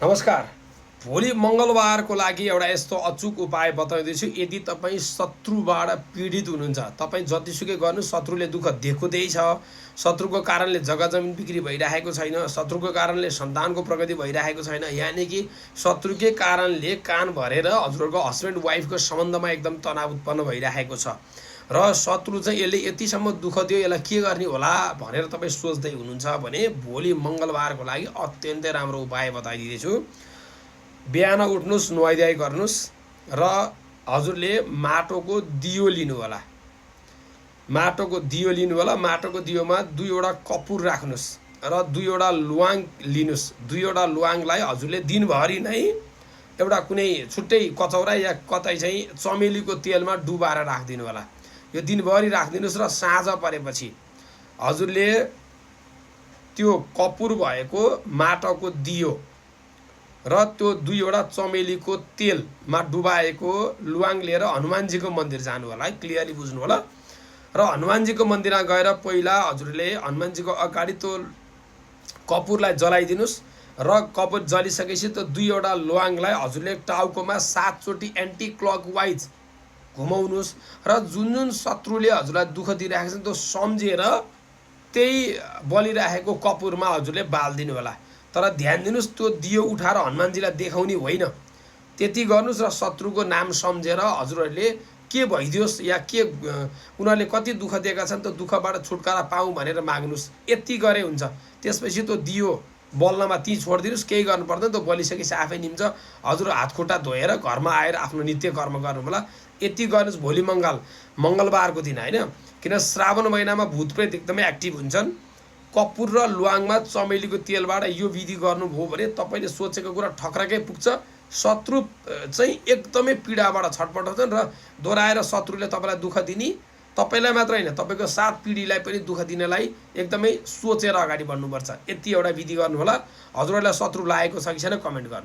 नमस्कार। भोलि मङ्गलबारको लागि एउटा यस्तो अचूक उपाय बताउँदैछु। यदि तपाईँ शत्रुबाट पीडित हुनुहुन्छ, तपाईँ जतिसुकै गर्नु शत्रुले दुःख देखाउँदैछ, शत्रुको कारणले जग्गा जमिन बिक्री भइरहेको छैन, शत्रुको कारणले सन्तानको प्रगति भइरहेको छैन, यानि कि शत्रुकै कारणले कान भरेर हजुरहरूको हस्बेन्ड वाइफको सम्बन्धमा एकदम तनाव उत्पन्न भइरहेको छ र शत्रु चाहिँ यसले यतिसम्म दुःख दियो, यसलाई के गर्ने होला भनेर तपाईँ सोच्दै हुनुहुन्छ भने भोलि मङ्गलबारको लागि अत्यन्तै राम्रो उपाय बताइदिँदैछु। बिहान उठ्नुहोस्, नुहाइधुवाइ गर्नुहोस् र हजुरले माटोको दियो लिनु होला। माटोको दियोमा 2वटा कपुर राख्नुहोस् र 2वटा ल्वाङ लिनुहोस्। 2वटा ल्वाङलाई हजुरले दिनभरि नै एउटा कुनै छुट्टै कचौरा या कतै चाहिँ चमेलीको तेलमा डुबाएर राखिदिनु होला। यो दिनभरि राखिदिनुहोस् र साँझ परेपछि हजुरले त्यो कपुर भएको माटोको दियो र त्यो 2वटा चमेलीको तेलमा डुबाएको ल्वाङ लिएर हनुमानजीको मन्दिर जानु होला। क्लियरली बुझ्नु होला। र हनुमानजीको मन्दिरमा गएर पहिला हजुरले हनुमानजीको अगाडि त्यो कपुरलाई जलाइदिनुहोस् र कपुर जलिसकेपछि त्यो 2वटा ल्वाङलाई हजुरले टाउकोमा 7 चोटि एन्टी क्लकवाइज घुमाउनुहोस् र जुन शत्रुले हजुरलाई दुःख दिइरहेको छ त्यो सम्झेर त्यही बलिरहेको कपुरमा हजुरले बालिदिनु होला। तर ध्यान दिनुहोस्, त्यो दियो उठाएर हनुमानजीलाई देखाउने होइन। त्यति गर्नुहोस् र शत्रुको नाम सम्झेर हजुरहरूले के भइदियोस् या के उनीहरूले कति दुःख दिएका छन् त्यो दुःखबाट छुटकारा पाऊँ भनेर माग्नुहोस्। यति गरे हुन्छ। त्यसपछि त्यो दियो बल्नमा ती छोडिदिनुहोस्, केही गर्नु पर्दैन। त्यो बलिसकेपछि आफै निम्छ। हजुर हातखुट्टा धोएर घरमा आएर आफ्नो नित्य कर्म गर्नु होला। यति गर्नुहोस्। भोलि मङ्गलबारको दिन होइन, किन श्रावण महिनामा भूतप्रेत एकदमै एक्टिभ हुन्छन्। कपुर र ल्वाङमा चमेलीको तेलबाट यो विधि गर्नुभयो भने तपाईँले सोचेको कुरा ठक्रकै पुग्छ। शत्रु चाहिँ एकदमै पीडाबाट छटपटाउँछन् र दोहोऱ्याएर शत्रुले तपाईँलाई दुःख दिने, तपाईँलाई मात्र होइन तपाईँको 7 पिँढीलाई पनि दुःख दिनलाई एकदमै सोचेर अगाडि बढ्नुपर्छ। यति एउटा विधि गर्नु होला। हजुरहरूलाई शत्रु लागेको छ कि छैन कमेन्ट गर्नु।